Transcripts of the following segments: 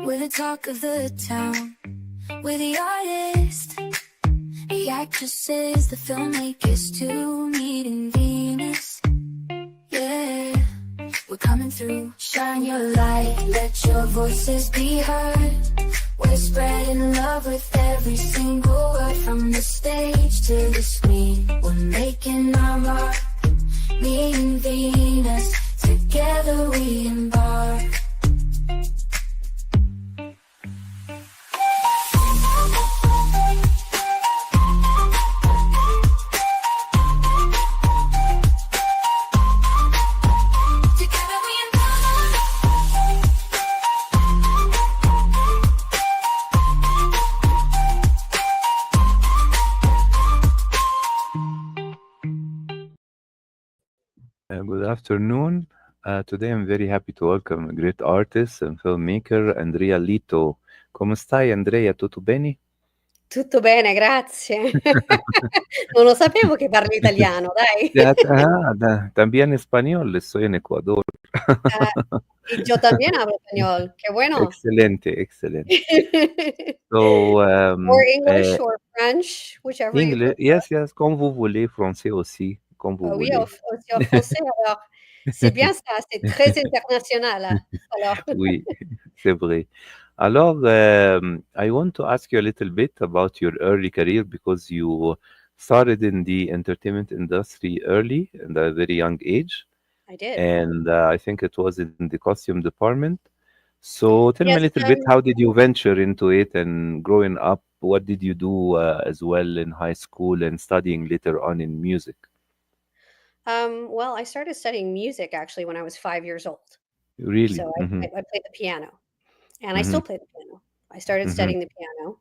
We're the talk of the town. We're the artists, the actresses, the filmmakers, too, meeting Venus. Yeah, we're coming through. Shine your light, let your voices be heard. We're spreading love with every single word, from the stage to the screen. We're making our mark, meeting Venus. Together we embark. Good afternoon. Today I'm very happy to welcome a great artist and filmmaker, Andria Litto. Come stai, Andrea? Tutto bene? Tutto bene, grazie. Non lo sapevo che parli italiano, dai. También español, estoy en Ecuador. Y yo también hablo español, qué bueno. Excelente, excelente. So, Or English or French, whichever you English, prefer. yes, comme vous voulez, français aussi, comme vous Oui, voulez. aussi en français, alors. C'est bien ça, c'est très international. Alors. Oui, c'est vrai. Alors, I want to ask you a little bit about your early career because you started in the entertainment industry early, at a very young age, I did. and I think it was in the costume department. So tell me a Yes, little bit, how did you venture into it, and growing up, what did you do as well in high school and studying later on in music? well, I started studying music actually when I was 5 years old. Really? So Mm-hmm. I played the piano, and I Mm-hmm. still play the piano. I started Mm-hmm. studying the piano,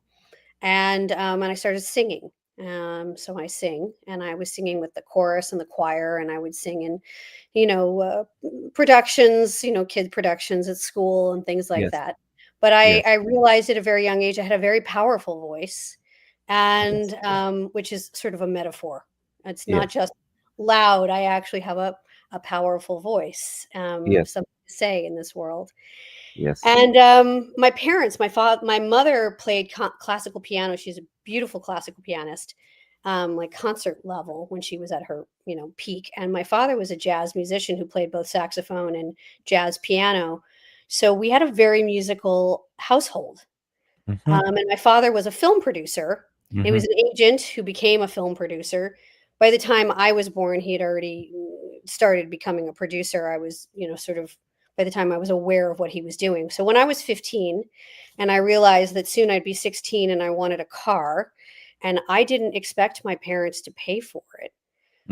and I started singing. So I sing, and I was singing with the chorus and the choir, and I would sing in, productions, kid productions at school and things like Yes. that. But Yes. I realized at a very young age I had a very powerful voice, Yes. and which is sort of a metaphor. It's not Yes. just loud. I actually have a powerful voice, Yes. something to say in this world. Yes. And my parents, my mother played classical piano. She's a beautiful classical pianist, like concert level when she was at her, peak. And my father was a jazz musician who played both saxophone and jazz piano. So we had a very musical household. Mm-hmm. And my father was a film producer. He was an agent who became a film producer. By the time I was born, he had already started becoming a producer. I was, sort of, by the time I was aware of what he was doing. So when I was 15 and I realized that soon I'd be 16 and I wanted a car, and I didn't expect my parents to pay for it.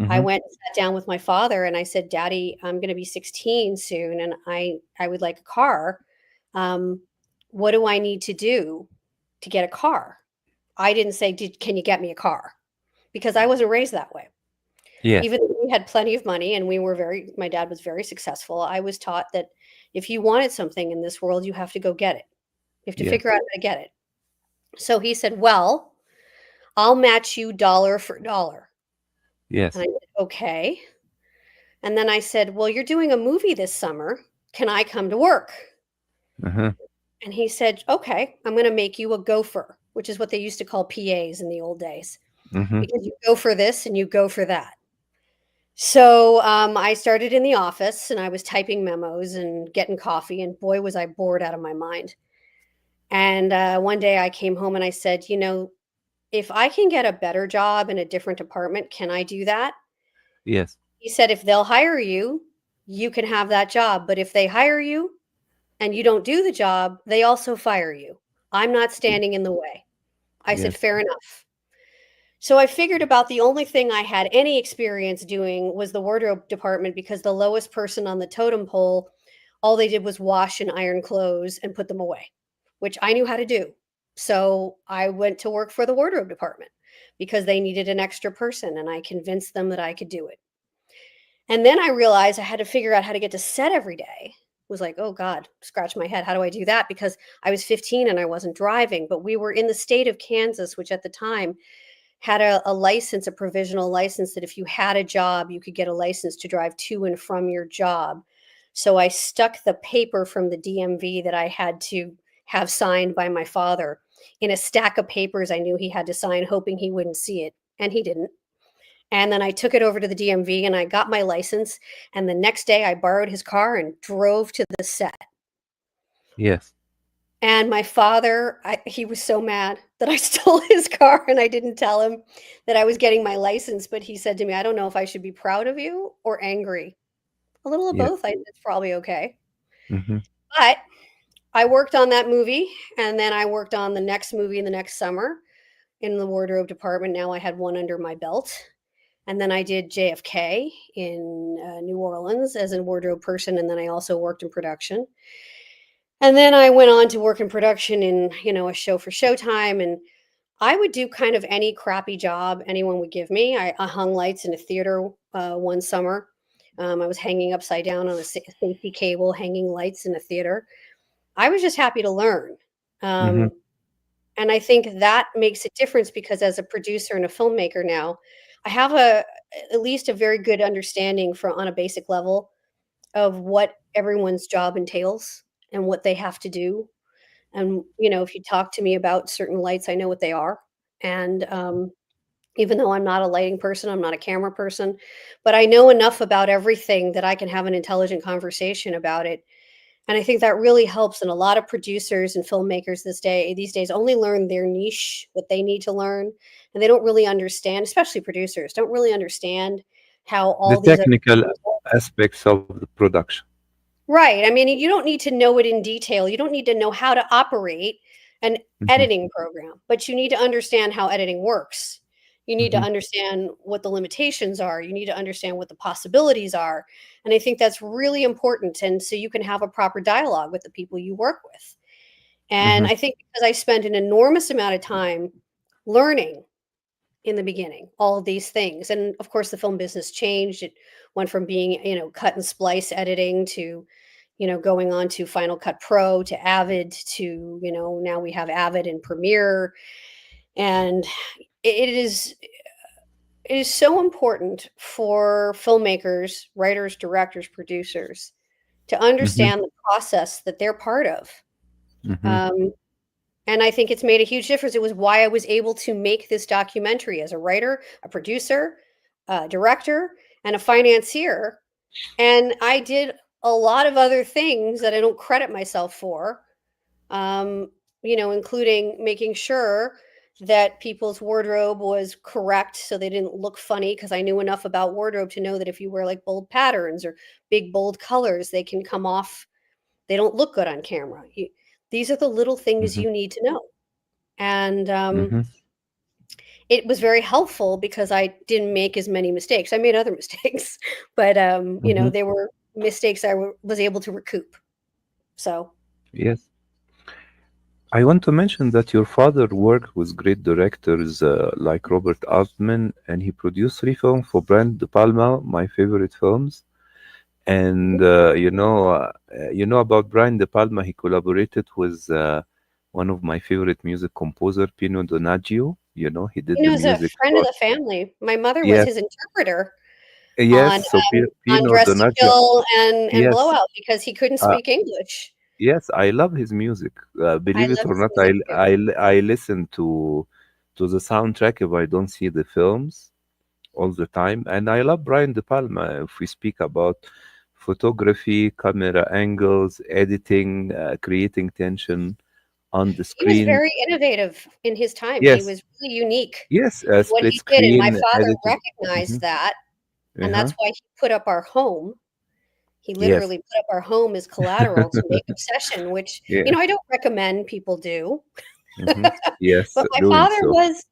I went and sat down with my father and I said, Daddy, I'm going to be 16 soon and I would like a car. What do I need to do to get a car? I didn't say, can you get me a car? Because I wasn't raised that way. Yes. Even though we had plenty of money and my dad was very successful, I was taught that if you wanted something in this world, you have to go get it. You have to figure out how to get it. So he said, well, I'll match you dollar for dollar. Yes. And I said, okay. And then I said, well, you're doing a movie this summer. Can I come to work? Uh-huh. And he said, okay, I'm going to make you a gopher, which is what they used to call PAs in the old days. Because you go for this and you go for that. So I started in the office and I was typing memos and getting coffee, and boy, was I bored out of my mind. And one day I came home and I said, if I can get a better job in a different department, can I do that? Yes. He said, if they'll hire you, you can have that job. But if they hire you and you don't do the job, they also fire you. I'm not standing in the way. I said, fair enough. So I figured about the only thing I had any experience doing was the wardrobe department, because the lowest person on the totem pole, all they did was wash and iron clothes and put them away, which I knew how to do. So I went to work for the wardrobe department because they needed an extra person, and I convinced them that I could do it. And then I realized I had to figure out how to get to set every day. It was like, oh God, scratch my head. How do I do that? Because I was 15 and I wasn't driving, but we were in the state of Kansas, which at the time had a license, a provisional license, that if you had a job, you could get a license to drive to and from your job. So I stuck the paper from the DMV that I had to have signed by my father in a stack of papers I knew he had to sign, hoping he wouldn't see it, and he didn't. And then I took it over to the DMV and I got my license, and the next day I borrowed his car and drove to the set. Yes. And my father, he was so mad that I stole his car and I didn't tell him that I was getting my license, but he said to me, "I don't know if I should be proud of you or angry." A little of Yes. both. It's probably okay. Mm-hmm. But I worked on that movie, and then I worked on the next movie in the next summer in the wardrobe department. Now I had one under my belt. And then I did JFK in New Orleans as a wardrobe person, and then I also worked in production. And then I went on to work in production in, a show for Showtime, and I would do kind of any crappy job anyone would give me. I hung lights in a theater one summer. I was hanging upside down on a safety cable, hanging lights in a theater. I was just happy to learn. Mm-hmm. Um, and I think that makes a difference because as a producer and a filmmaker now, I have at least a very good understanding on a basic level of what everyone's job entails and what they have to do. And if you talk to me about certain lights, I know what they are. And even though I'm not a lighting person, I'm not a camera person, but I know enough about everything that I can have an intelligent conversation about it. And I think that really helps. And a lot of producers and filmmakers these days only learn their niche, what they need to learn. And they don't really understand, especially producers, don't really understand how The all these other technical things work. aspects of the production. Right. I mean, you don't need to know it in detail. You don't need to know how to operate an Mm-hmm. editing program, but you need to understand how editing works. You need to Mm-hmm. understand what the limitations are. You need to understand what the possibilities are. And I think that's really important. And so you can have a proper dialogue with the people you work with. And Mm-hmm. I think because I spent an enormous amount of time learning in the beginning all of these things, and of course the film business changed. It went from being cut and splice editing to going on to Final Cut Pro to Avid to now we have Avid and Premiere. And it is so important for filmmakers, writers, directors, producers to Mm-hmm. understand the process that they're part of. Mm-hmm. um, And I think it's made a huge difference. It was why I was able to make this documentary as a writer, a producer, a director, and a financier. And I did a lot of other things that I don't credit myself for, including making sure that people's wardrobe was correct so they didn't look funny, because I knew enough about wardrobe to know that if you wear like bold patterns or big bold colors, they can come off, they don't look good on camera. These are the little things Mm-hmm. you need to know. And Mm-hmm. it was very helpful because I didn't make as many mistakes. I made other mistakes, but Mm-hmm. they were mistakes was able to recoup. So Yes. I want to mention that your father worked with great directors like Robert Altman, and he produced three films for Brian De Palma, my favorite films. And you know about Brian De Palma. He collaborated with one of my favorite music composer, Pino Donaggio. You know, he did the he's a music friend of for the family. My mother was yes, his interpreter yes. on So Pino Dress to Donaggio, Kill and yes, Blowout because he couldn't uh, speak English. yes. I love his music. I Believe it love or his not, music too. I listen to the soundtrack if I don't see the films all the time. And I love Brian De Palma. If we speak about photography, camera angles, editing, creating tension on the He was screen. very innovative in his time. He Yes, was really unique yes, in what split he did, and my screen father editing. Hmm. recognized that, and Uh-huh. that's why he put up our home. He Yes. literally put up our home as collateral to make Obsession, which, Yeah. I don't recommend people do. Hmm. Yes, But my doing father so. was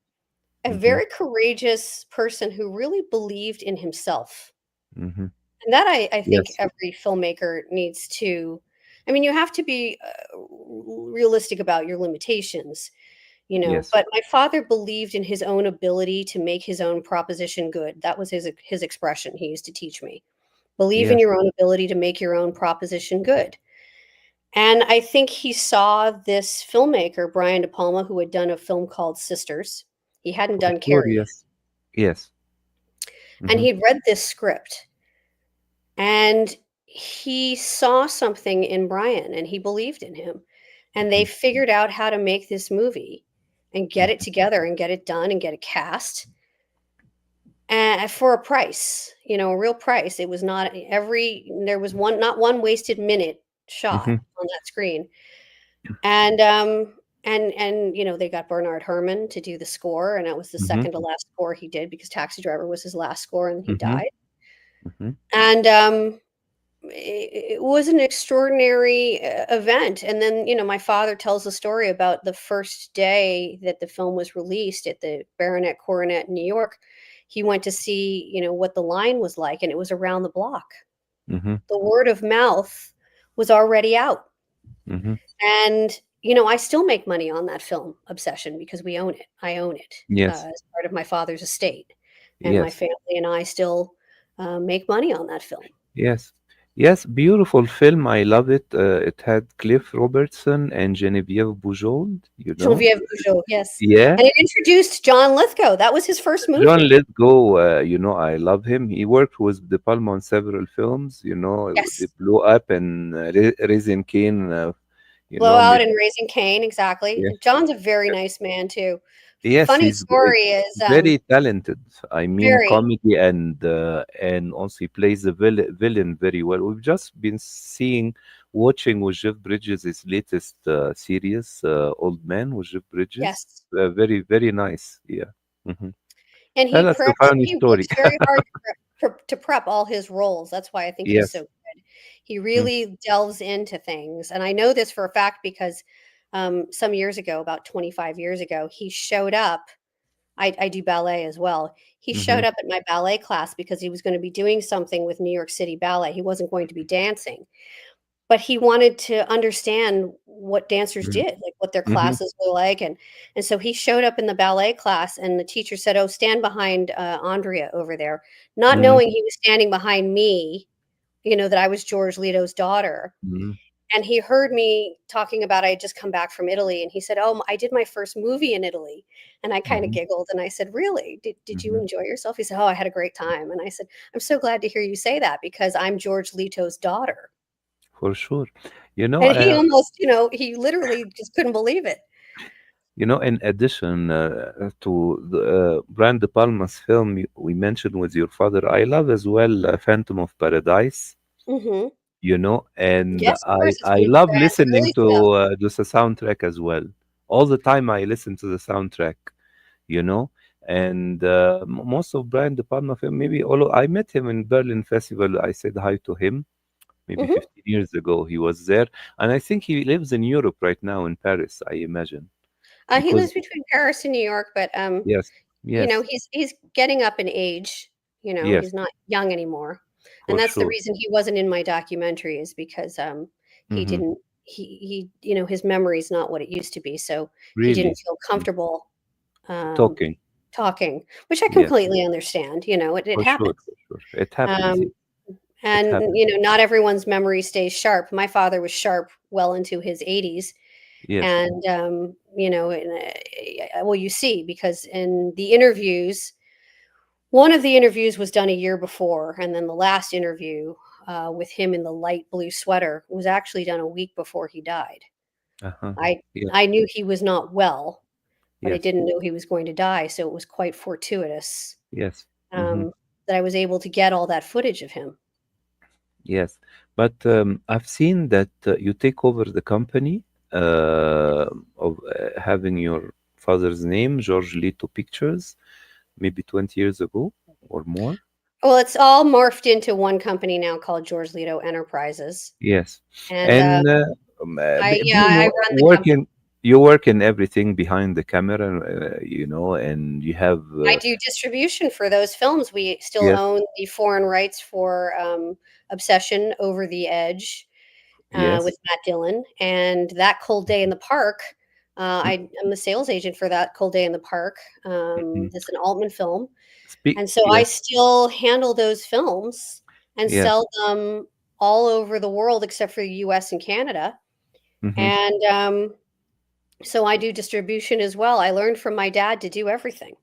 a Hmm. very courageous person who really believed in himself. Hmm. And that I think Yes, every filmmaker needs to. I mean, you have to be realistic about your limitations, yes, but my father believed in his own ability to make his own proposition good. That was his expression he used to teach me. Believe in yes. your own ability to make your own proposition good. And I think he saw this filmmaker, Brian De Palma, who had done a film called Sisters. He hadn't Of done course, Carrie yet. yes. Yes. And Hmm. he'd read this script, and he saw something in Brian and he believed in him. and they Mhm. figured out how to make this movie and get it Mhm. together and get it done and get a cast and for a price, a real price. It was not there was not one wasted minute shot Mhm. on that screen. And they got Bernard Herrmann to do the score, and that was the Mhm. second to last score he did because Taxi Driver was his last score, and he Mhm. died. Mhm. And it was an extraordinary event. And then, my father tells the story about the first day that the film was released at the Baronet Coronet in New York. He went to see, what the line was like, and it was around the block. Mhm. The word of mouth was already out. Mhm. And, I still make money on that film, Obsession, because we own it. I own it Yes. as part of my father's estate. And my Yes. family and I still make money on that film. Yes. Yes. Beautiful film. I love it. It had Cliff Robertson and Genevieve Bujold. You know. Genevieve Bujold, yes. Yeah. And it introduced John Lithgow. That was his first John movie. Lithgow, I love him. He worked with De Palma on several films. They Yes. blew up, and Raising Cane, Blowout made. and Raising Cain, exactly. Yes, And John's a very nice man too. yes, Funny he's story is very talented. I mean, very. comedy and also he plays the villain very well. We've just been watching with Jeff Bridges his latest series, Old Man with Jeff Bridges. Yes. Very, very nice. Yeah. Hmm. And Tell us a funny he story. works very hard to prep all his roles. That's why I think he's so Yes. good. He Mm-hmm. really delves into things. And I know this for a fact because some years ago, about 25 years ago, he showed up. I do ballet as well. He Mm-hmm. showed up at my ballet class because he was going to be doing something with New York City Ballet. He wasn't going to be dancing, but he wanted to understand what dancers did, like what their Mm-hmm. classes were like. And so he showed up in the ballet class, and the teacher said, "Oh, stand behind Andria over there," not Mm-hmm. knowing he was standing behind me, that I was George Lito's daughter. Mm-hmm. And he heard me talking about I had just come back from Italy, and he said, "Oh, I did my first movie in Italy." And I kind of Mm-hmm. giggled, and I said, "Really? Did you Mm-hmm. enjoy yourself?" He said, "Oh, I had a great time." And I said, "I'm so glad to hear you say that because I'm George Lito's daughter." For sure. You know, And he uh, almost, he literally just couldn't believe it. in addition to the Brian De Palma's film we mentioned with your father, I love as well Phantom of Paradise. Mhm. And Yes, of I course, it's I one of love Fran's listening early stuff. to the soundtrack as well. All the time I listen to the soundtrack, you know. And most of Brian De Palma film, maybe all I met him in Berlin Festival. I said hi to him maybe Mhm. 15 years ago. He was there, and I think he lives in Europe right now in Paris. I imagine He because lives between Paris and New York, but, yes, yes, he's getting up in age, yes, he's not young anymore, and for that's the sure. reason he wasn't in my documentary is because, he Hmm. didn't his memory's not what it used to be, so he didn't Really. feel Mm. comfortable, um, Talking. talking, which I Yes, completely understand, it for sure, happens. for sure. It happens. Um, It and, happens. not everyone's memory stays sharp. My father was sharp well into his 80s. Yes. And, well, you see, because in the interviews, one of the interviews was done a year before. And then the last interview with him in the light blue sweater was actually done a week before he died. Uh-huh. I, Yes. I knew he was not well, but I Yes. didn't know he was going to die. So it was quite fortuitous Yes. Hmm. um, that I was able to get all that footage of him. Yes. But I've seen that you take over the company of having your father's name, George Litto Pictures, maybe 20 years ago or more. Well, it's all morphed into one company now called George Litto Enterprises. Yes. And And I run the company. you work in everything behind the camera, and you have, I do distribution for those films. We still yes, own the foreign rights for Obsession, Over the Edge, yes. with Matt Dillon, and That Cold Day in the Park. I'm the sales agent for That Cold Day in the Park. Mm-hmm. That's an Altman film, Speak, and so I yes, still handle those films and yes. sell them all over the world except for the U.S. and Canada. Mm-hmm. And so I do distribution as well. I learned from my dad to do everything.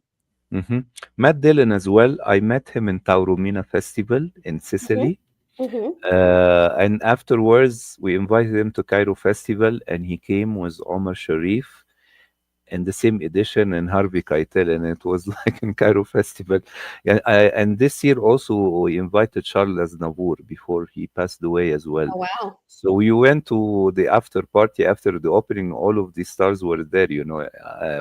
Mm-hmm. Matt Dillon as well. I met him in Taormina Festival in Mhm. Sicily. Mhm. And afterwards, we invited him to Cairo Festival, and he came with Omar Sharif in the same edition and Harvey Keitel, and it was like in Cairo Festival. Yeah, and this year also we invited Charles Aznavour before he passed away as well. Oh, wow. So we went to the after party after the opening. All of these stars were there,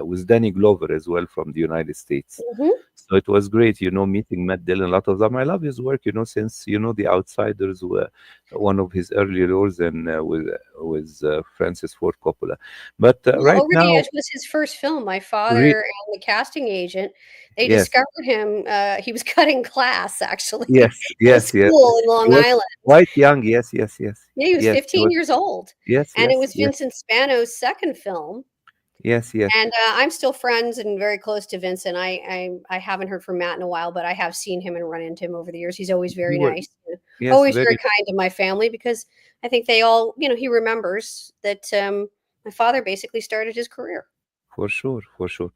with Danny Glover as well from the United States. Mhm. So it was great, meeting Matt Dillon. A lot of them. I love his work, since The Outsiders were one of his early roles, and with Francis Ford Coppola. But Well, right Over the now, Edge was his first film. My re- father and the casting agent, they yes, discovered him, he was cutting class actually yes, at a yes, yes. school in He Long was Island. quite young. Yes, yes, yes, Yeah, he was yes. He 15 was. years old, Yes, and it yes, was yes, Vincent Spano's second film, yes, yes. and, I'm still friends and very close to Vincent. I haven't heard from Matt in a while, but I have seen him and run into him over the years. He's always very You were. nice, Yes, always very very. kind to my family because I think they all he remembers that, my father basically started his career. For sure, for sure.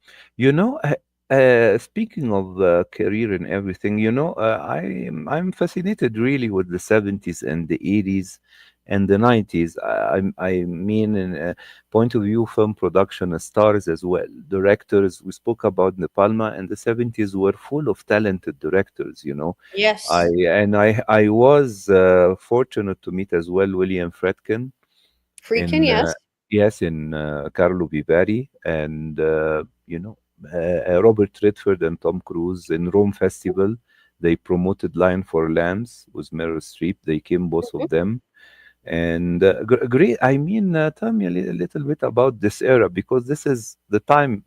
Speaking of career and everything, I'm fascinated really with the 70s and the 80s and the 90s. I mean, in point of view, film production stars as well, directors. We spoke about De Palma, and the 70s were full of talented directors. I Yes. and I was fortunate to meet as well William Friedkin Friedkin, in yes. yes, in Carlo Vivari, and Robert Redford and Tom Cruise in Rome Festival. They promoted Lion for Lambs with Meryl Streep. They came, both Mhm. of them, and great. I mean, tell me a little bit about this era, because this is the time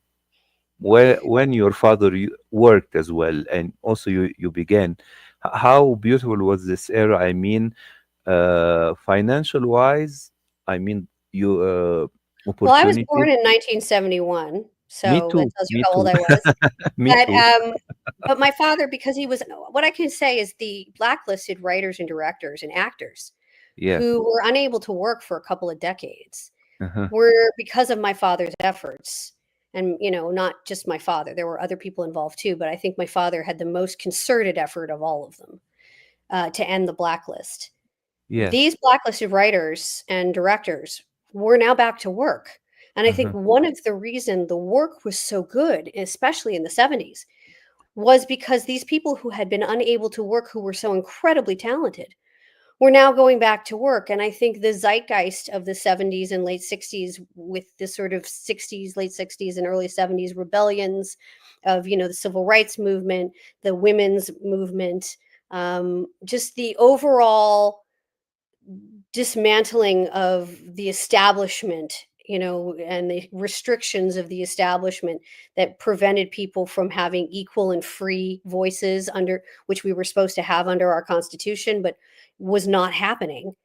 where when your father worked as well, and also you began. How beautiful was this era? I mean, financial wise, I mean, you Well, I was opportunities. born in 1971, Me so that too. tells you Me how old too. I was. Me But, too. but my father, because he was what I can say is the blacklisted writers and directors and actors Yes. who were unable to work for a couple of decades Uh-huh. were because of my father's efforts. And, not just my father, there were other people involved too, but I think my father had the most concerted effort of all of them to end the blacklist. Yes. These blacklisted writers and directors were now back to work. And I think Uh-huh. one of the reason the work was so good, especially in the 70s, was because these people who had been unable to work, who were so incredibly talented, were now going back to work. And I think the zeitgeist of the 70s and late 60s, with this sort of 60s, late 60s and early 70s rebellions of, the civil rights movement, the women's movement, just the overall dismantling of the establishment, and the restrictions of the establishment that prevented people from having equal and free voices under which we were supposed to have under our constitution, but was not happening.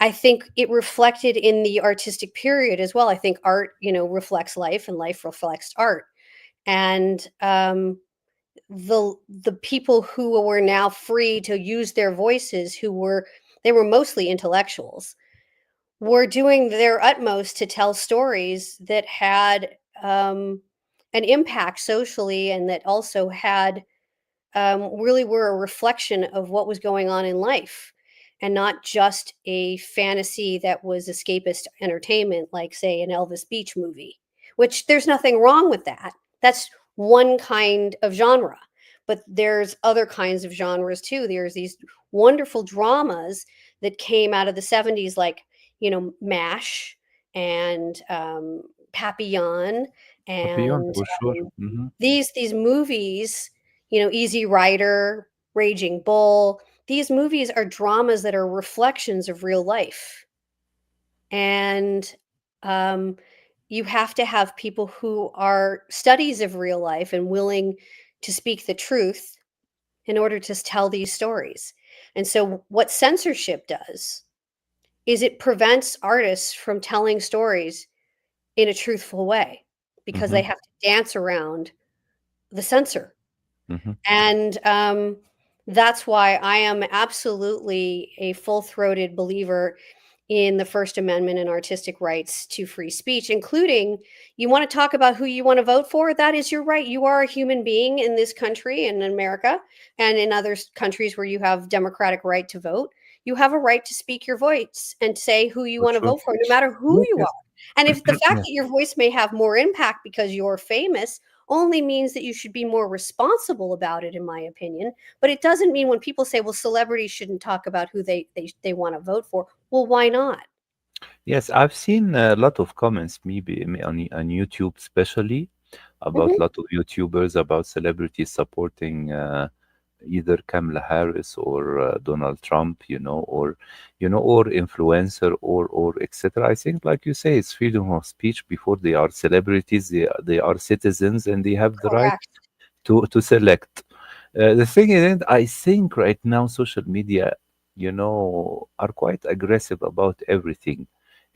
I think it reflected in the artistic period as well. I think art, reflects life, and life reflects art. And the people who were now free to use their voices, they were mostly intellectuals, were doing their utmost to tell stories that had an impact socially, and that also had really were a reflection of what was going on in life, and not just a fantasy that was escapist entertainment, like, say, an Elvis Beach movie, which there's nothing wrong with that. That's one kind of genre. But there's other kinds of genres too. There's these wonderful dramas that came out of the 70s, like, MASH and Papillon, Papillon, and for sure. um, Hmm. these movies, Easy Rider, Raging Bull. These movies are dramas that are reflections of real life. And um, you have to have people who are studies of real life and willing to speak the truth in order to tell these stories. And so, what censorship does is it prevents artists from telling stories in a truthful way because Hmm. they have to dance around the censor. Hmm. And that's why I am absolutely a full throated believer in the First Amendment and artistic rights to free speech, including you want to talk about who you want to vote for. That is your right. You are a human being in this country and in America and in other countries where you have democratic right to vote. you have a right to speak your voice and say who you For want to sure. vote for, no matter who Yes, you yes. are. And if the fact Yeah. that your voice may have more impact because you're famous only means that you should be more responsible about it, in my opinion. But it doesn't mean when people say, well, celebrities shouldn't talk about who they want to vote for. Well, why not? Yes, I've seen a lot of comments, maybe on YouTube, especially about Hmm. a lot of YouTubers about celebrities supporting either Kamala Harris or Donald Trump, or influencer or etc. I think, like you say, it's freedom of speech. Before they are celebrities, they are citizens, and they have the right Correct. to select. The thing is, I think right now social media, are quite aggressive about everything.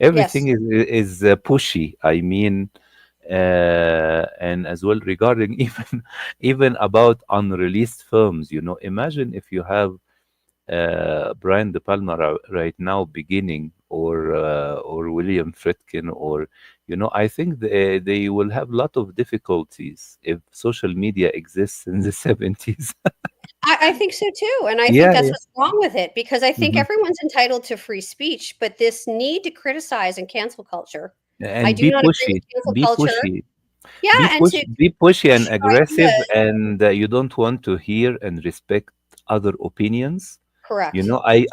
Yes. Everything is pushy. I mean, and as well regarding even about unreleased films. Imagine if you have Brian De Palma right now beginning, or William Friedkin, or I think they will have a lot of difficulties if social media exists in the 70s. I think so too. And I think Yeah, that's yeah. what's wrong with it because I think Hmm. everyone's entitled to free speech, but this need to criticize and cancel culture. I And do be not agree with pushy, cancel be culture. pushy, Yeah, and to be pushy and try aggressive, to and you don't want to hear and respect other opinions. correct.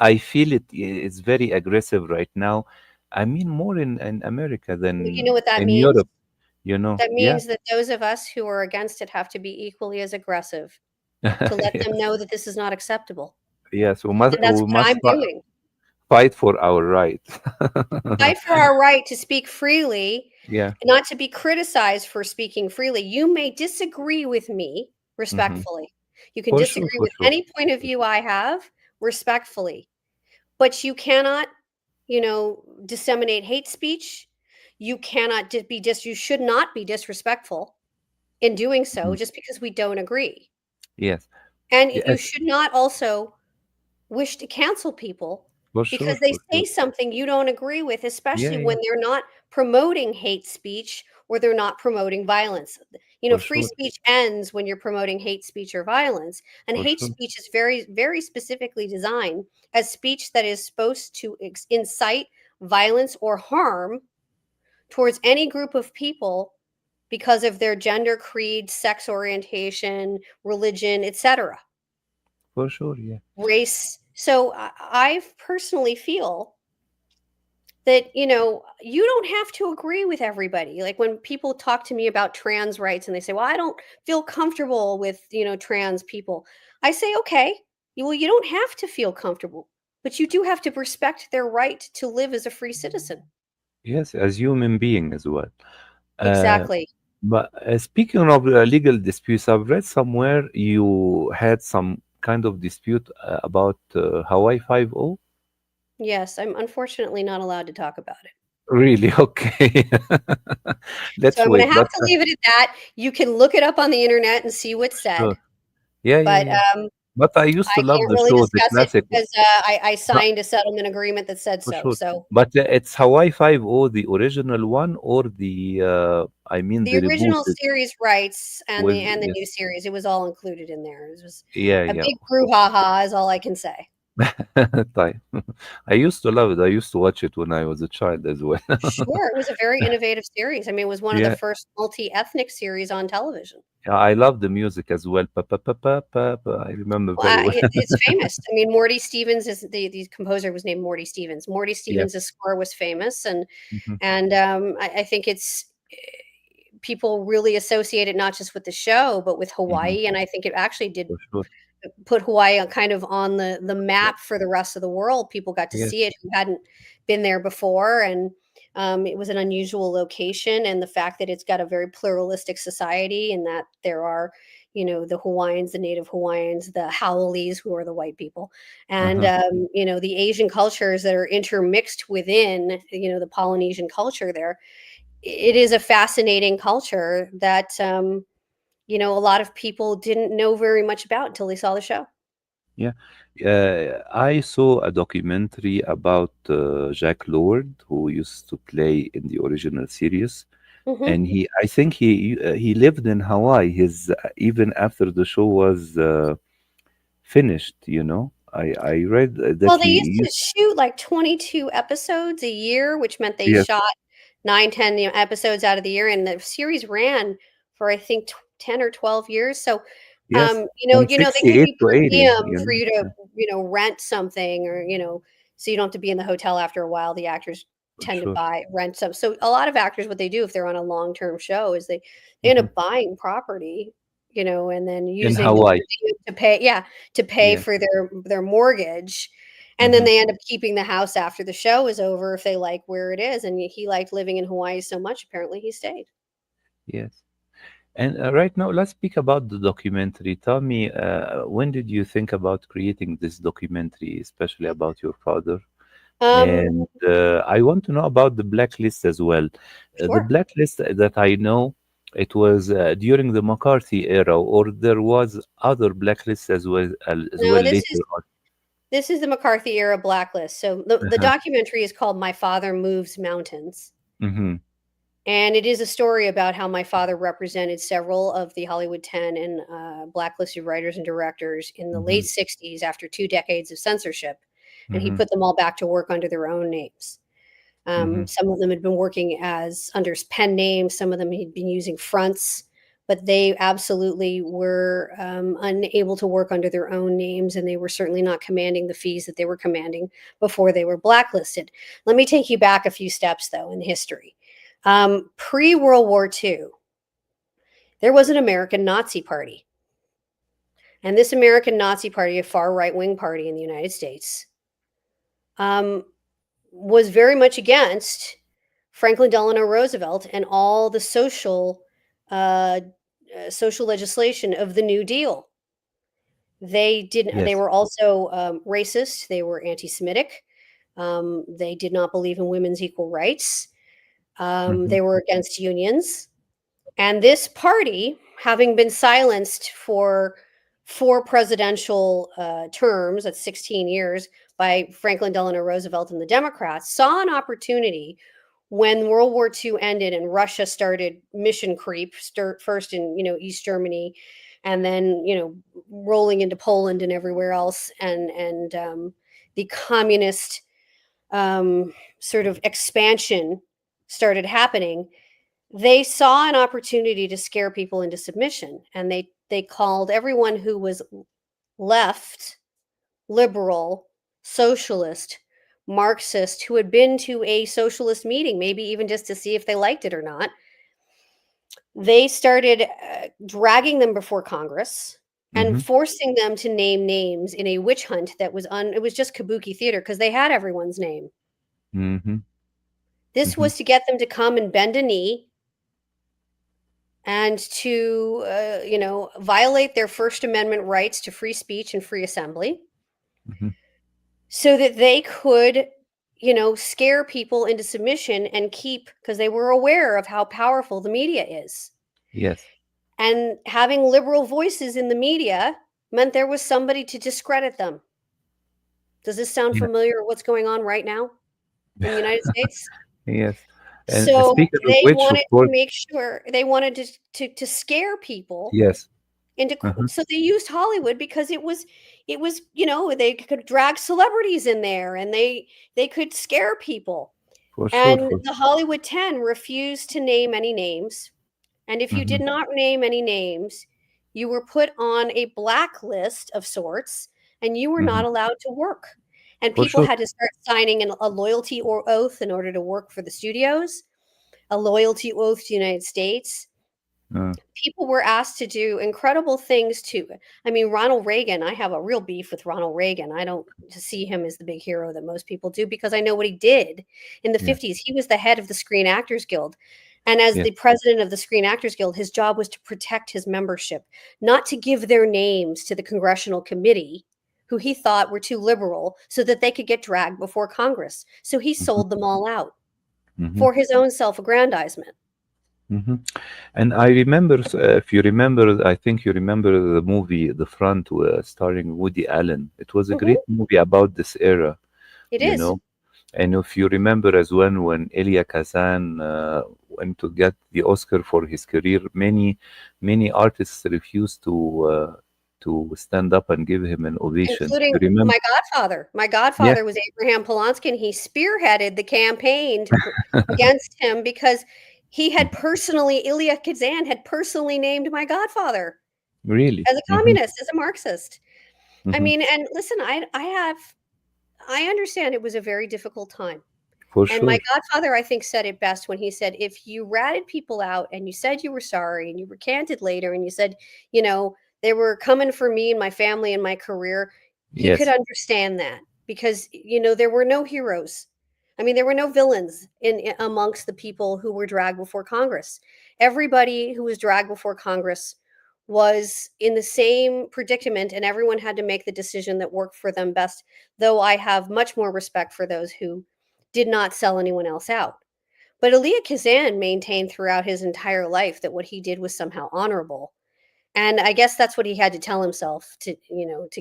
I feel it's very aggressive right now. I mean, more in America Well, you than know what that in means? Europe. That Yeah. means that those of us who are against it have to be equally as aggressive to let them Yes. know that this is not acceptable. Yes, we must And that's we what must I'm doing. fight for our rights. Fight for our right to speak freely, Yeah. not to be criticized for speaking freely. You may disagree with me Hmm. respectfully. You can For sure, disagree for with sure, any point of for view sure, I have respectfully, but you cannot, disseminate hate speech. You cannot you should not be disrespectful in doing so mhm. just because we don't agree. Yes, And you yes, should not also wish to cancel people for sure, because they for say sure. something you don't agree with, Yeah, especially yeah, when they're not promoting hate speech or they're not promoting violence. for Free sure, speech ends when you're promoting hate speech or violence. And for hate sure, speech is very, very specifically designed as speech that is supposed to incite violence or harm towards any group of people because of their gender, creed, sex orientation, religion, etc., for sure. Yeah. race. So I personally feel that you don't have to agree with everybody. Like when people talk to me about trans rights and they say, well, I don't feel comfortable with trans people, I say, okay, well, you don't have to feel comfortable, but you do have to respect their right to live as a free citizen. Yes, as human being as well. Uh, Exactly. but speaking of legal disputes, I've read somewhere you had some kind of dispute about Hawaii 5-0. Yes, I'm unfortunately not allowed to talk about it. Really? Okay. So Let's I'm going wait. to have But to leave it at that. You can look it up on the internet and see what's said, sure. Yeah, yeah, but yeah. But I used I to love can't the really show, the discuss it classic. because I But signed a settlement agreement that said for so. sure. So But it's Hawaii 5-0, the original one, or I mean, the the original rebooted series rights and with, the yes. new series, it was all included in there. It was Yeah, a yeah. big brouhaha, is all I can say. Time. I used to love it. I used to watch it when I was a child as well. Sure, it was a very innovative series. I mean, it was one of the Yeah, first multi-ethnic series on television. yeah, I love the music as well. Pa, pa, pa, pa, pa, pa. I remember Well, very well. it's famous. I mean, Morty Stevens is the composer was named Morty Stevens. Morty Yeah. Stevens' score was famous, and Hmm. I think it's people really associate it not just with the show, but with Hmm. Hawaii. And I think it actually did For sure. put Hawaii kind of on the map for the rest of the world. People got to Yes, see it who hadn't been there before, and it was an unusual location. And the fact that it's got a very pluralistic society, and that there are, the Hawaiians, the Native Hawaiians, the Haoles, who are the white people, and uh-huh. the Asian cultures that are intermixed within, the Polynesian culture there. It is a fascinating culture that a lot of people didn't know very much about until they saw the show. Yeah. I saw a documentary about Jack Lord, who used to play in the original series, Hmm. and I think he lived in Hawaii. His Even after the show was finished. I read that Well, they he used to used. shoot like 22 episodes a year, which meant they Yes, shot 9, 10 episodes out of the year, and the series ran for I think 10 or 12 years. So, yes, from they give 68 you to per 80. diem for you to, rent something, or so you don't have to be in the hotel after a while. The actors For tend to sure. rent some. So a lot of actors, what they do if they're on a long-term show is they end Hmm. up buying property, and then In using the per Hawaii. diem to pay, yeah, to pay Yes. for their mortgage, and then Hmm. they end up keeping the house after the show is over if they like where it is. And he liked living in Hawaii so much, apparently he stayed. Yes. And right now, let's speak about the documentary. Tell me, when did you think about creating this documentary, especially about your father? Um, And I want to know about the blacklist as well. The sure. blacklist that I know, it was during the McCarthy era, or there was other blacklists as No, well this later is on. this is the McCarthy-era Blacklist. So the Uh-huh. documentary is called My Father Moves Mountains. Mm-hmm. And it is a story about how my father represented several of the Hollywood 10 and blacklisted writers and directors in the Mm-hmm. late 60s after 2 decades of censorship. And he Mm-hmm. put them all back to work under their own names. Mm-hmm. Some of them had been working as under pen names, some of them had been using fronts, but they absolutely were unable to work under their own names, and they were certainly not commanding the fees that they were commanding before they were blacklisted. Let me take you back a few steps, though, in history. Pre World War II, there was an American Nazi Party. And this American Nazi Party, a far right wing party in the United States, um, was very much against Franklin Delano Roosevelt and all the uh, social legislation of the New Deal. They didn't. They Yes. were also racist. They were anti-Semitic. They did not believe in women's equal rights. Mm-hmm. They were against unions. And this party, having been silenced for 4 presidential terms, that's 16 years, by Franklin Delano Roosevelt and the Democrats, saw an opportunity when World War II ended and Russia started mission creep, first in East Germany, and then rolling into Poland and everywhere else, and the communist sort of expansion started happening. They saw an opportunity to scare people into submission, and they called everyone who was left, liberal, socialist, Marxist, who had been to a socialist meeting, maybe even just to see if they liked it or not. They started dragging them before Congress and Mm-hmm. forcing them to name names in a witch hunt that was it was just kabuki theater because they had everyone's name. Mm-hmm. This Mm-hmm. was to get them to come and bend a knee and to violate their First Amendment rights to free speech and free assembly, Mm-hmm. so that they could scare people into submission and keep, because they were aware of how powerful the media is, Yes. and having liberal voices in the media meant there was somebody to discredit them. Does this sound Yeah. familiar with what's going on right now in the United States? Yes. And So speaking of they which, of wanted to course, make sure, they wanted to scare people yes. into, Uh-huh. so they used Hollywood because it was they could drag celebrities in there, and they could scare people. For sure. And For the Hollywood 10 refused to name any names. And if you mm-hmm. did not name any names, you were put on a blacklist of sorts, and you were Mm-hmm. not allowed to work. And For people sure. had to start signing a loyalty or oath in order to work for the studios, a loyalty oath to the United States. Uh, People were asked to do incredible things too. I mean, Ronald Reagan, I have a real beef with Ronald Reagan. I don't see him as the big hero that most people do, because I know what he did in the yeah. 50s. He was the head of the Screen Actors Guild. And as Yes. the president of the Screen Actors Guild, his job was to protect his membership, not to give their names to the congressional committee, who he thought were too liberal, so that they could get dragged before Congress. So he Mm-hmm. sold them all out Mm-hmm. for his own self-aggrandizement. Mm-hmm. And I remember, if you remember, I think you remember the movie The Front, starring Woody Allen. It was a great Mhm. movie about this era, It you is. know. And if you remember as well, when Elia Kazan went to get the Oscar for his career, many artists refused to stand up and give him an ovation. Including You remember? my godfather. My Yeah, godfather was Abraham Polonsky, and he spearheaded the campaign against him because he had personally, Ilya Kazan had personally named my godfather really. as a communist, as a Marxist. I Hmm. mean, and listen, I understand it was a very difficult time. For And my sure. godfather, I think, said it best when he said, if you ratted people out and you said you were sorry and you recanted later and you said, you know, they were coming for me and my family and my career, he could Yes. understand that because, there were no heroes. I mean, there were no villains amongst the people who were dragged before Congress. Everybody who was dragged before Congress was in the same predicament, and everyone had to make the decision that worked for them best, though I have much more respect for those who did not sell anyone else out. But Elia Kazan maintained throughout his entire life that what he did was somehow honorable. And I guess that's what he had to tell himself to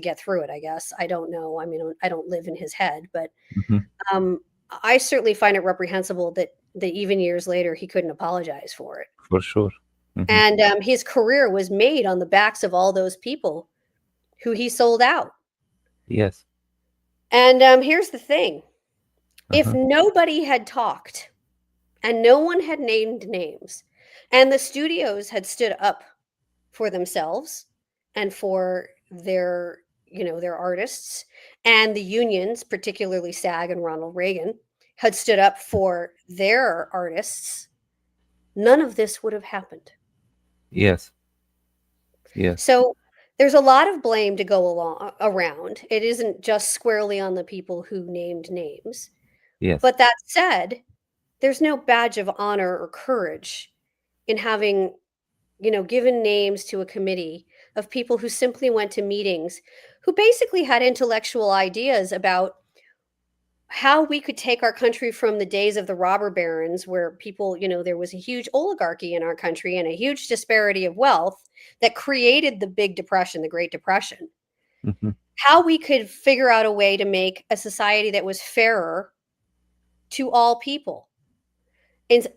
get through it, I guess. I don't know. I mean, I don't live in his head, but Hmm. um, I certainly find it reprehensible that even years later he couldn't apologize for it. For sure. Hmm. And his career was made on the backs of all those people who he sold out. Yes. And here's the thing. If Uh-huh. nobody had talked and no one had named names and the studios had stood up for themselves and for their artists, and the unions, particularly SAG and Ronald Reagan, had stood up for their artists, none of this would have happened. Yes. Yes. So there's a lot of blame to go around. It isn't just squarely on the people who named names. Yes. But that said, there's no badge of honor or courage in having, given names to a committee of people who simply went to meetings, who basically had intellectual ideas about how we could take our country from the days of the robber barons, where people, there was a huge oligarchy in our country and a huge disparity of wealth that created the Big Depression, the Great Depression. Hmm. How we could figure out a way to make a society that was fairer to all people,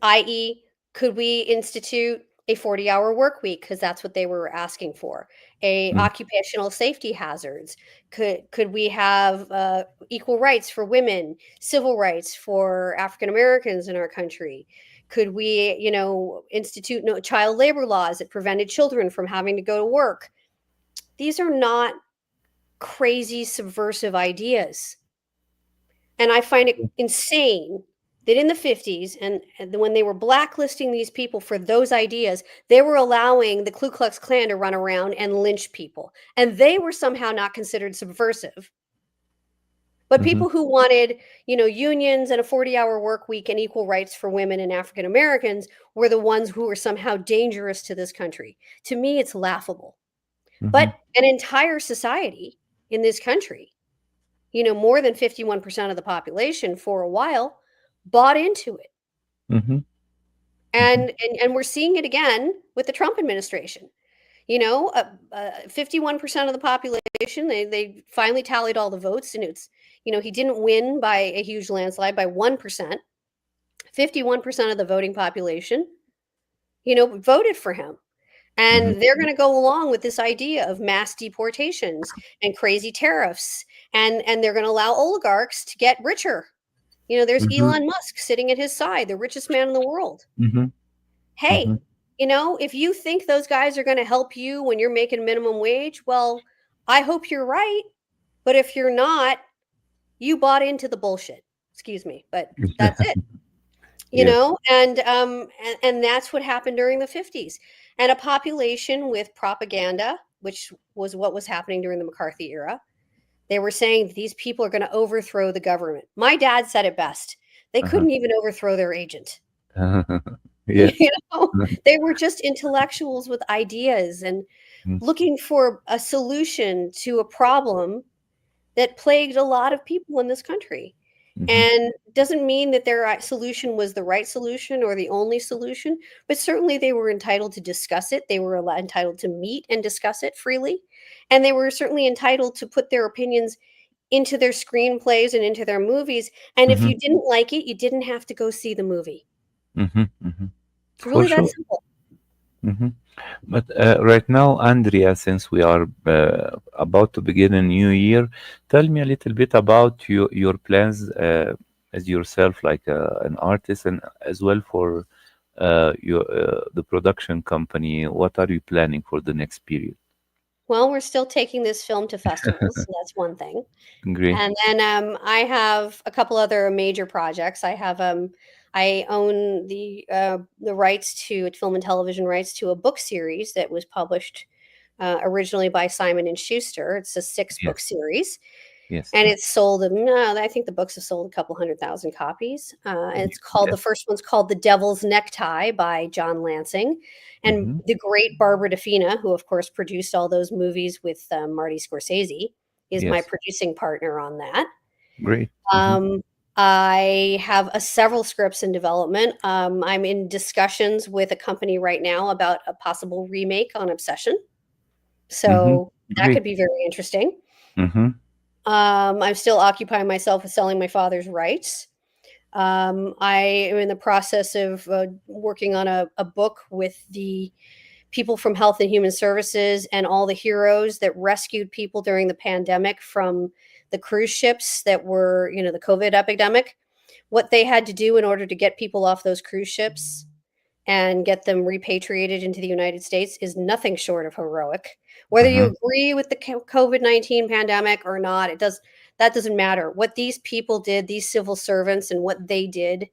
i.e., could we institute a 40-hour work week, because that's what they were asking for, a occupational safety hazards, could we have equal rights for women, civil rights for African Americans in our country, could we institute no child labor laws that prevented children from having to go to work. These are not crazy subversive ideas, and I find it insane that in the 50s and when they were blacklisting these people for those ideas, they were allowing the Ku Klux Klan to run around and lynch people. And they were somehow not considered subversive. But Hmm. people who wanted, unions and a 40-hour work week and equal rights for women and African Americans were the ones who were somehow dangerous to this country. To me, it's laughable. Hmm. But an entire society in this country, more than 51% of the population for a while, bought into it. Hmm. And we're seeing it again with the Trump administration. 51% of the population, they finally tallied all the votes, and it's, he didn't win by a huge landslide, by 1%. 51% of the voting population, voted for him. Hmm. And they're going to go along with this idea of mass deportations and crazy tariffs, and they're going to allow oligarchs to get richer. There's Hmm. Elon Musk sitting at his side, the richest man in the world. Hmm. Hey, Hmm. if you think those guys are going to help you when you're making minimum wage, well, I hope you're right. But if you're not, you bought into the bullshit. Excuse me, but that's it. Yes. And that's what happened during the 50s. And a population with propaganda, which was what was happening during the McCarthy era. They were saying these people are going to overthrow the government. My dad said it best. They Uh-huh. couldn't even overthrow their agent. Yes. They were just intellectuals with ideas and Mhm. looking for a solution to a problem that plagued a lot of people in this country. Mhm. And doesn't mean that their solution was the right solution or the only solution, but certainly they were entitled to discuss it. They were entitled to meet and discuss it freely. And they were certainly entitled to put their opinions into their screenplays and into their movies. And if Mhm. you didn't like it, you didn't have to go see the movie. Mhm. Mhm. It's For really that sure. simple. Mhm. But right now, Andrea, since we are about to begin a new year, tell me a little bit about your plans as yourself, like an artist, and as well for your the production company. What are you planning for the next period? Well, we're still taking this film to festivals, so that's one thing. Great. And then I have a couple other major projects. I own the rights to film and television rights to a book series that was published originally by Simon and Schuster. It's a six-book Yes. series, Yes. and it's sold. No, I think the books have sold a couple 100,000 copies. And it's called the Yes. first one's called "The Devil's Necktie" by John Lansing, and Mm-hmm. the great Barbara DeFina, who of course produced all those movies with Marty Scorsese, is my Yes. producing partner on that. Great. Mm-hmm. Um, I have several scripts in development. I'm in discussions with a company right now about a possible remake on Obsession, Mm-hmm. so that Great. could be very interesting. Mm-hmm. I'm still occupying myself with selling my father's rights. I am in the process of working on a book with the people from Health and Human Services and all the heroes that rescued people during the pandemic from the cruise ships that were, the COVID epidemic, what they had to do in order to get people off those cruise ships and get them repatriated into the United States is nothing short of heroic. Whether you Mm-hmm. agree with the COVID-19 pandemic or not, that doesn't matter. What these people did, these civil servants, and what they did,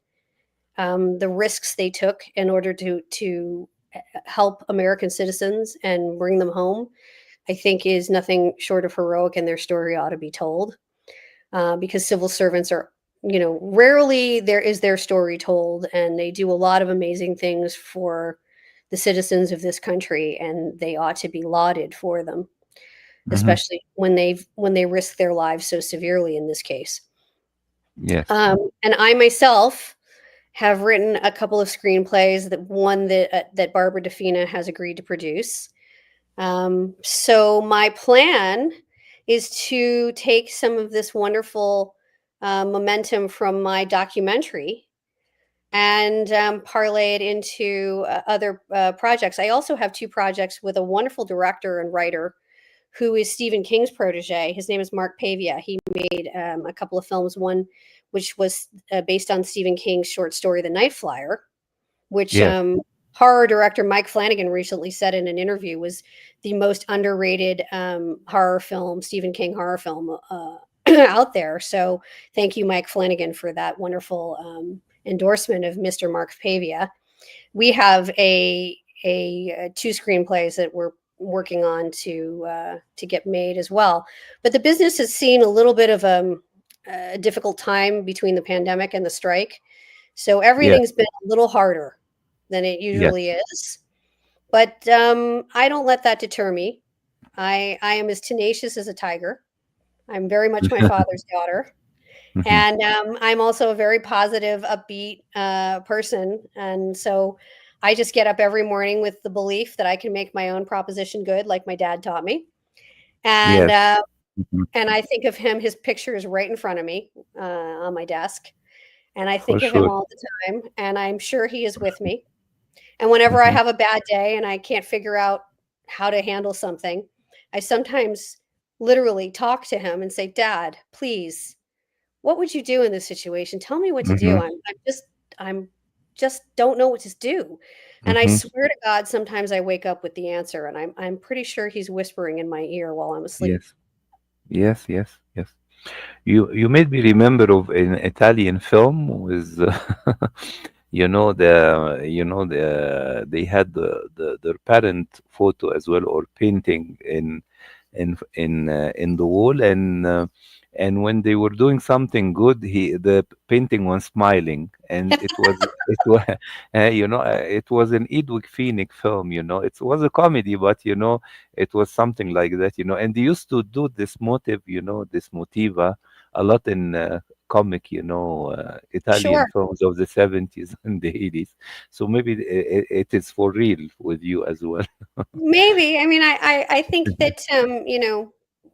the risks they took in order to help American citizens and bring them home, I think is nothing short of heroic, and their story ought to be told. Because civil servants are, rarely there is their story told, and they do a lot of amazing things for the citizens of this country, and they ought to be lauded for them, Mm-hmm. especially when they risk their lives so severely in this case. Yes. And I myself have written a couple of screenplays, that Barbara DeFina has agreed to produce. So my plan is to take some of this wonderful momentum from my documentary and parlay it into other projects. I also have two projects with a wonderful director and writer who is Stephen King's protege. His name is Mark Pavia. He made a couple of films, one which was based on Stephen King's short story, The Night Flyer, which Yes. horror director Mike Flanagan recently said in an interview was the most underrated horror film, Stephen King horror film out there. So thank you, Mike Flanagan, for that wonderful endorsement of Mr. Mark Pavia. We have two screenplays that we're working on to get made as well. But the business has seen a little bit of a difficult time between the pandemic and the strike, so Yes. everything's been a little harder than it Yes. usually is. But I don't let that deter me. I am as tenacious as a tiger. I'm very much my father's daughter. Mm-hmm. And I'm also a very positive, upbeat person. And so I just get up every morning with the belief that I can make my own proposition good, like my dad taught me. And Yes. uh, Mhm. and I think of him. His picture is right in front of me on my desk, and I For think of him sure. all the time. And I'm sure he is with me. And whenever I Mm-hmm. have a bad day and I can't figure out how to handle something, I sometimes literally talk to him and say, "Dad, please, what would you do in this situation? Tell me what to do. Mm-hmm. I'm just don't know what to do." And I Mm-hmm. swear to God, sometimes I wake up with the answer, and I'm pretty sure he's whispering in my ear while I'm asleep. Yes. Yes. Yes. Yes. You made me remember of an Italian film with they had their parent photo as well, or painting in the wall, and when they were doing something good, the painting was smiling, and it was it was an Edward Phoenix film. It was a comedy, but it was something like that. And they used to do this motive, this motiva a lot in comic, Italian Sure. films of the 70s and the 80s. So maybe it is for real with you as well. Maybe. I mean, I think that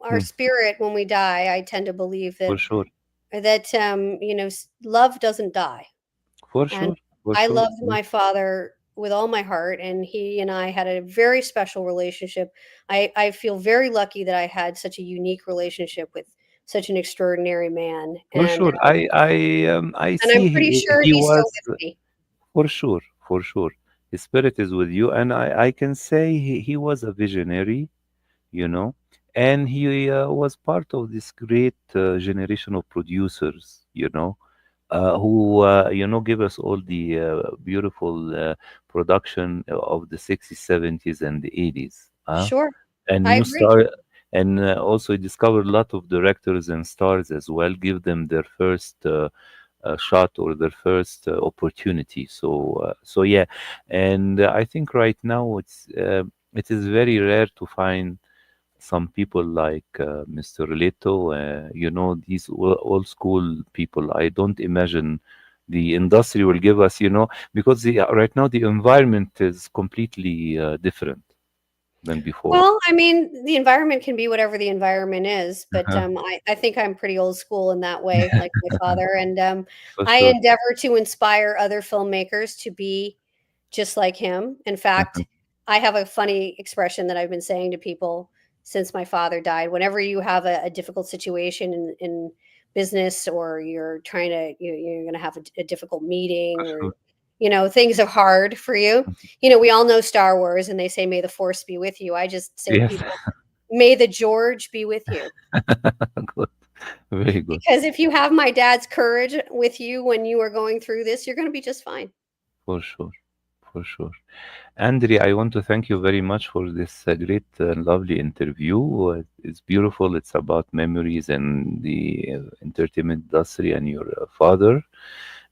our Hmm. spirit when we die, I tend to believe For that sure, love doesn't die. for And sure, for I sure. loved Yes. my father with all my heart, and he and I had a very special relationship. I feel very lucky that I had such a unique relationship with such an extraordinary man, For sure. I and I'm see pretty sure he he's still was with me. for sure, for sure. His spirit is with you, and I can say he was a visionary, you know, and he was part of this great generation of producers, who give us all the beautiful production of the 60s, 70s, and the 80s. Sure, And I new agree. star, and also discovered a lot of directors and stars as well, give them their first shot or their first opportunity. So yeah, and I think right now it is very rare to find some people like Mr. Litto, these old school people. I don't imagine the industry will give us, because right now the environment is completely different than before. Well, I mean, the environment can be whatever the environment is, but Uh-huh. I think I'm pretty old school in that way, like my father. And For I sure. endeavor to inspire other filmmakers to be just like him. In Uh-huh. fact, I have a funny expression that I've been saying to people since my father died. Whenever you have a difficult situation in business, or you're trying to, you're going to have a difficult For meeting, or sure. things are hard for you. We all know Star Wars, and they say, "May the Force be with you." I just say to Yes. people, "May the George be with you." Good. Very good. Because if you have my dad's courage with you when you are going through this, you're going to be just fine. For sure. For sure. Andrea, I want to thank you very much for this great and lovely interview. It's beautiful. It's about memories and the entertainment industry and your father.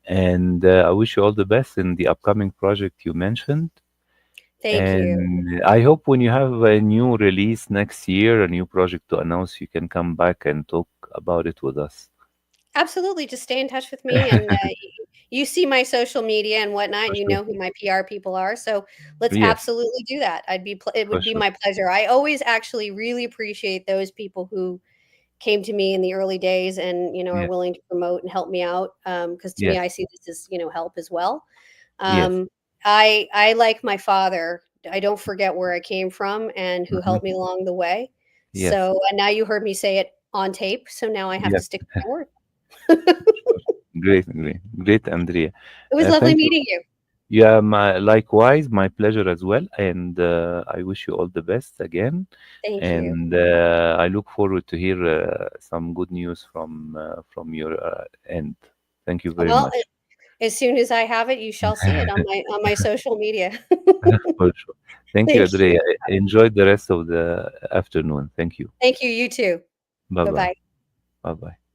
And I wish you all the best in the upcoming project you mentioned. Thank you. And I hope when you have a new release next year, a new project to announce, you can come back and talk about it with us. Absolutely, just stay in touch with me, and you see my social media and whatnot, For and you sure. know who my PR people are. So let's Yes, absolutely do that. It for would be sure. my pleasure. I always actually really appreciate those people who came to me in the early days, and are Yes, willing to promote and help me out, because to me, yes, I see this as help as well. yes. um, I like my father, I don't forget where I came from and who Mhm. helped me along the way. Yes, So, and now you heard me say it on tape, so now I have to yes. stick to my word. Sure. Great, great, great, Andrea. It was lovely Thank you. meeting you. Yeah, likewise, my pleasure as well. And I wish you all the best again. Thank you. And I look forward to hear some good news from your end. Thank you very Well, much. as soon as I have it, you shall see it on my social media. For sure. Thank you, Thank you. Andrea. Enjoy the rest of the afternoon. Thank you. Thank you. You too. Bye Bye bye. bye. Bye bye.